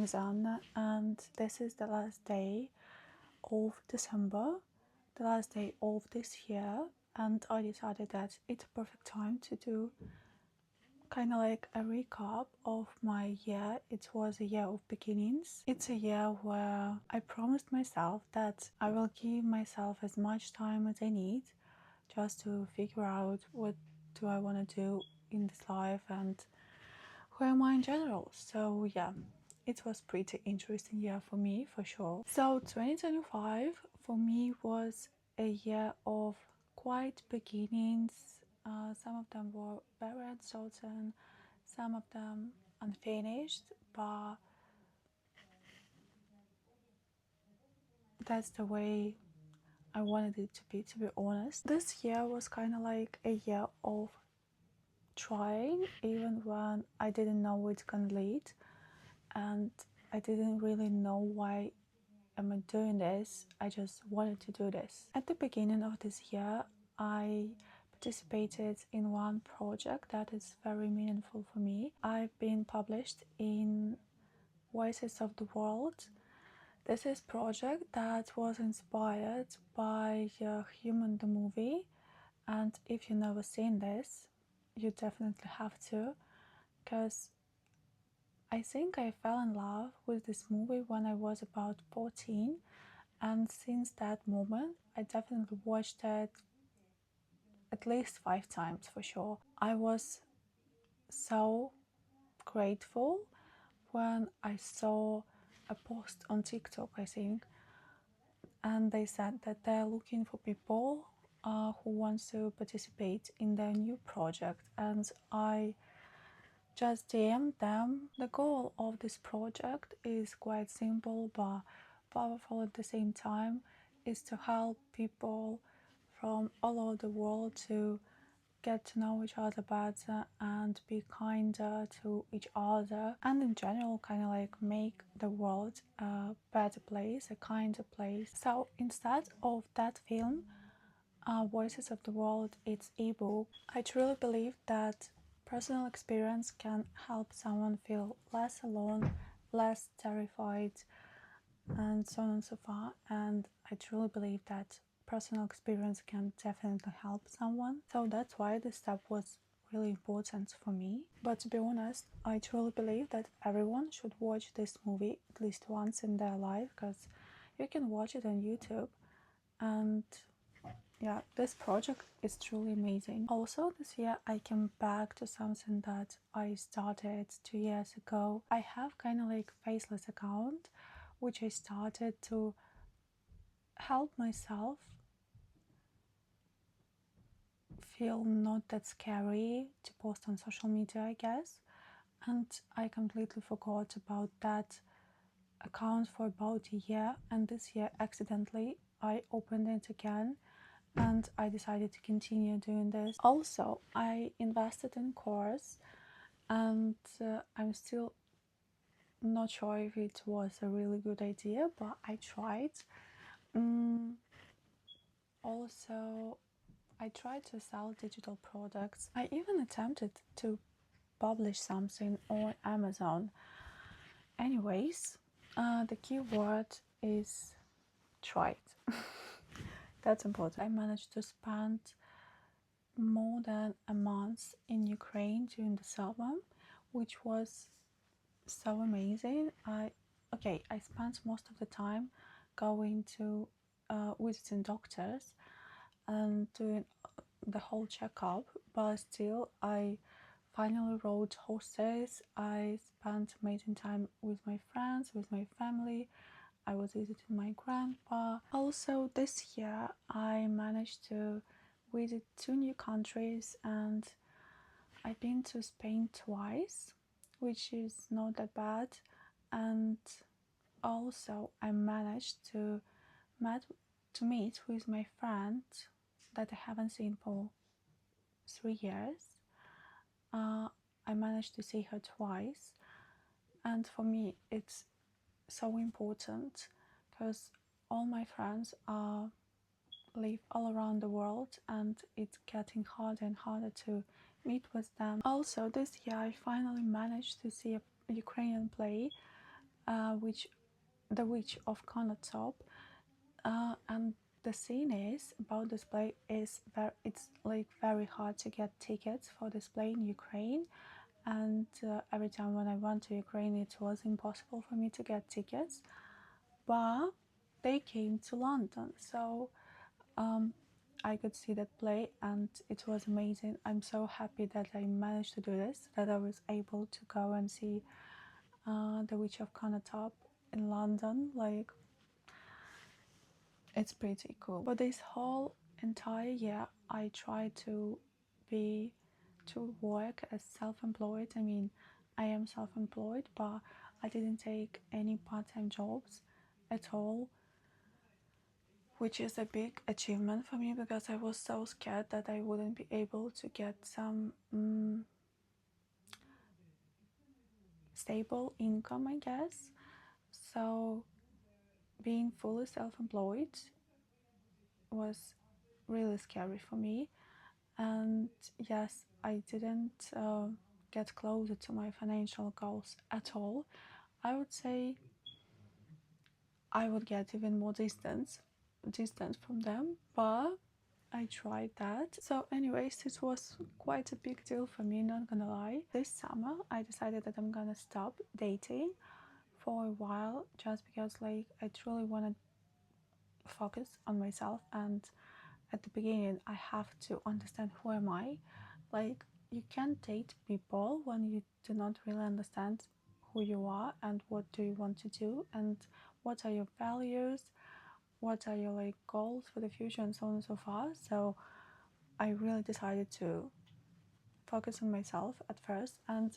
is Anna, and this is the last day of December, the last day of this year, and I decided that it's a perfect time to do kind of like a recap of my year. It was a year of beginnings. It's a year where I promised myself that I will give myself as much time as I need just to figure out what do I want to do in this life and who am I in general. So yeah, it was pretty interesting year for me, for sure. So 2025 for me was a year of quite beginnings. Some of them were very uncertain, some of them unfinished, but that's the way I wanted it to be honest. This year was kind of like a year of trying, even when I didn't know where it's gonna lead, and I didn't really know why am I doing this. I just wanted to do this. At the beginning of this year, I participated in one project that is very meaningful for me. I've been published in Voices of the World. This is a project that was inspired by Human the movie, and if you've never seen this, you definitely have to, because I think I fell in love with this movie when I was about 14, and since that moment I definitely watched it at least 5 times for sure. I was so grateful when I saw a post on TikTok, I think, and they said that they're looking for people who wants to participate in their new project, and I just DM'd them. The goal of this project is quite simple but powerful at the same time, is to help people from all over the world to get to know each other better and be kinder to each other, and in general kind of like make the world a better place, a kinder place. So instead of that film, Voices of the World, it's ebook, I truly believe that personal experience can help someone feel less alone, less terrified, and so on and so far. And I truly believe that personal experience can definitely help someone. So that's why this step was really important for me. But to be honest, I truly believe that everyone should watch this movie at least once in their life, because you can watch it on YouTube, and yeah, this project is truly amazing. Also, this year I came back to something that I started 2 years ago. I have kind of like faceless account, which I started to help myself feel not that scary to post on social media, I guess. And I completely forgot about that account for about a year, and this year accidentally I opened it again, and I decided to continue doing this. Also, I invested in course, and I'm still not sure if it was a really good idea, but I tried. Also, I tried to sell digital products. I even attempted to publish something on Amazon. Anyways, the key word is tried. That's important. I managed to spend more than a month in Ukraine during the summer, which was so amazing. I spent most of the time going to visiting doctors and doing the whole checkup, but still I finally wrote horses. I spent amazing time with my friends, with my family. I was visiting my grandpa. Also this year I managed to visit 2 new countries, and I've been to Spain twice, which is not that bad. And also I managed to meet with my friend that I haven't seen for 3 years. I managed to see her twice, and for me it's so important because all my friends live all around the world, and it's getting harder and harder to meet with them. Also this year I finally managed to see a Ukrainian play which the Witch of Konotop, and the scene is about this play is it's like very hard to get tickets for this play in Ukraine, and every time when I went to Ukraine it was impossible for me to get tickets, but they came to London, so I could see that play and it was amazing. I'm so happy that I managed to do this, that I was able to go and see The Witch of Konotop in London. Like, it's pretty cool. But this whole entire year I tried to work as self-employed. I mean, I am self-employed, but I didn't take any part-time jobs at all, which is a big achievement for me because I was so scared that I wouldn't be able to get some stable income, I guess. So being fully self-employed was really scary for me, and yes, I didn't get closer to my financial goals at all. I would say I would get even more distant from them, but I tried that. So anyways, it was quite a big deal for me, not gonna lie. This summer I decided that I'm gonna stop dating for a while, just because like I truly want to focus on myself, and at the beginning I have to understand who am I. Like, you can't date people when you do not really understand who you are and what do you want to do and what are your values, what are your like goals for the future, and so on and so forth. So I really decided to focus on myself at first, and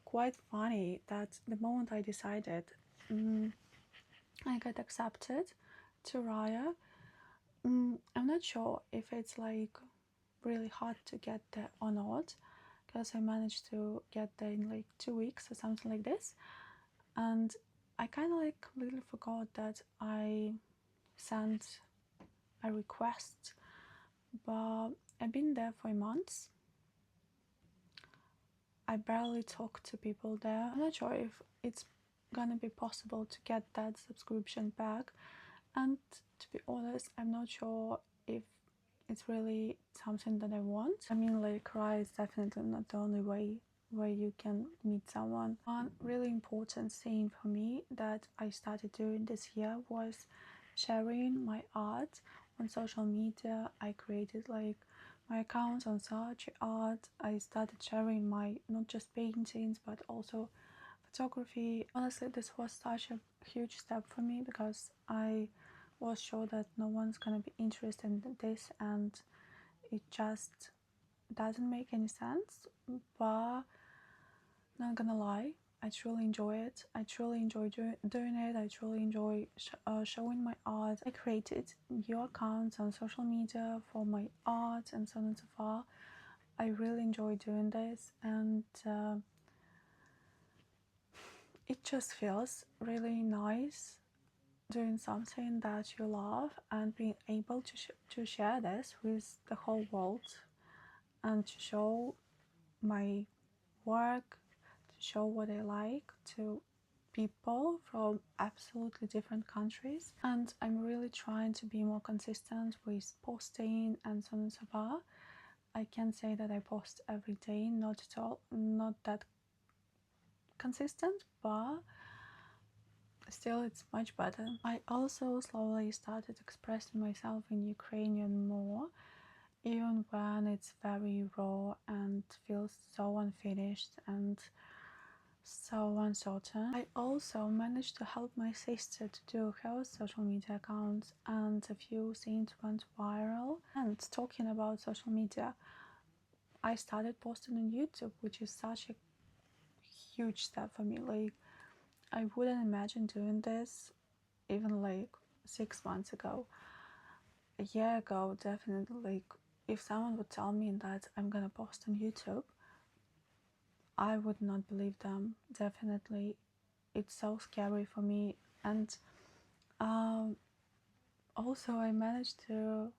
quite funny that the moment I decided, I got accepted to Raya. I'm not sure if it's like really hard to get there or not, because I managed to get there in like 2 weeks or something like this, and I kind of like completely forgot that I sent a request, but I've been there for months. I barely talk to people there. I'm not sure if it's gonna be possible to get that subscription back, and to be honest, I'm not sure if it's really something that I want. I mean, like, cry is definitely not the only way where you can meet someone. One really important thing for me that I started doing this year was sharing my art on social media. I created like my account on Saatchi art. I started sharing my not just paintings but also photography. Honestly, this was such a huge step for me because I was sure that no one's gonna be interested in this, and it just doesn't make any sense. But not gonna lie, I truly enjoy it. I truly enjoy doing it. I truly enjoy showing my art. I created new accounts on social media for my art and so on and so forth. I really enjoy doing this, and it just feels really nice doing something that you love and being able to share this with the whole world, and to show my work, to show what I like to people from absolutely different countries. And I'm really trying to be more consistent with posting and so on and so forth. I can say that I post every day, not at all, not that consistent, but still it's much better. I also slowly started expressing myself in Ukrainian more, even when it's very raw and feels so unfinished and so uncertain. I also managed to help my sister to do her social media accounts, and a few things went viral. And talking about social media, I started posting on YouTube, which is such a huge step for me. Like, I wouldn't imagine doing this even like 6 months ago. A year ago, definitely, like, if someone would tell me that I'm gonna post on YouTube, I would not believe them. Definitely, it's so scary for me. And also, I managed to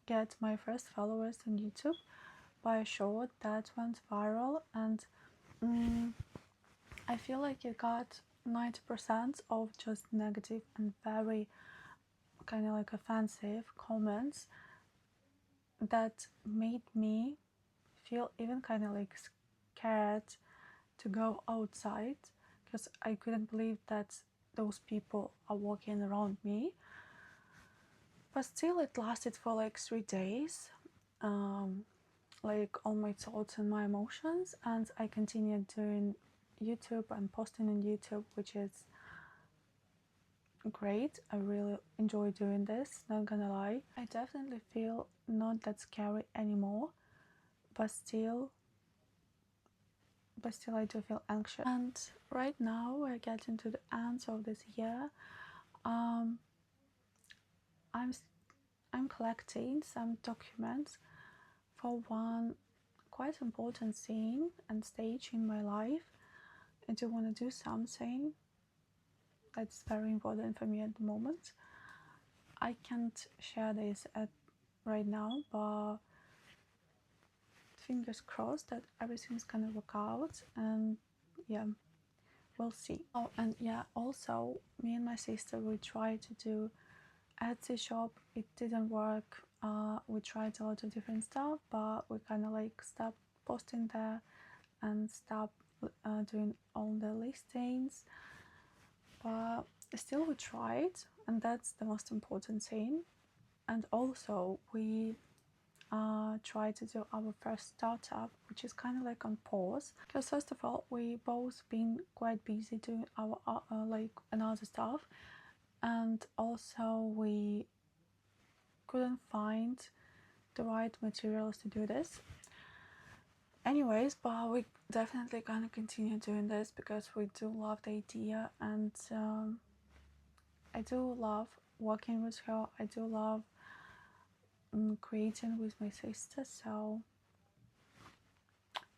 get my first followers on YouTube by a short that went viral, and I feel like it got 90% of just negative and very kind of like offensive comments that made me feel even kind of like scared to go outside, because I couldn't believe that those people are walking around me. But still, it lasted for like 3 days, like all my thoughts and my emotions, and I continued doing YouTube and posting on YouTube, which is great. I really enjoy doing this, not gonna lie. I definitely feel not that scary anymore, but still I do feel anxious. And right now we're getting to the end of this year. I'm collecting some documents for one quite important scene and stage in my life. I do want to do something that's very important for me at the moment. I can't share this right now, but fingers crossed that everything's gonna work out, and yeah, we'll see. Oh, and yeah, also me and my sister, we tried to do Etsy shop. It didn't work. We tried a lot of different stuff, but we kind of like stopped posting there and stopped doing all the listings. But still we tried, and that's the most important thing. And also we tried to do our first startup, which is kind of like on pause, because first of all we both been quite busy doing our like another stuff, and also we couldn't find the right materials to do this. Anyways, but we definitely gonna continue doing this because we do love the idea, and I do love working with her. I do love creating with my sister, so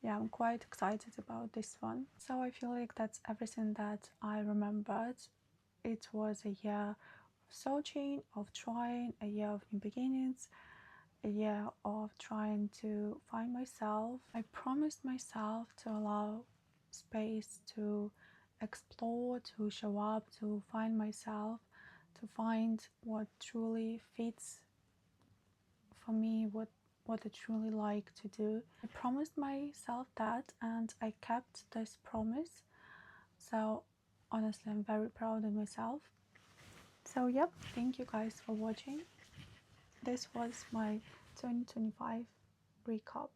yeah, I'm quite excited about this one. So I feel like that's everything that I remembered. It was a year of searching, of trying, a year of new beginnings, a year of trying to find myself. I promised myself to allow space to explore, to show up, to find myself, to find what truly fits for me, what I truly like to do. I promised myself that, and I kept this promise. So honestly, I'm very proud of myself. So yep, thank you guys for watching. This was my 2025 recap.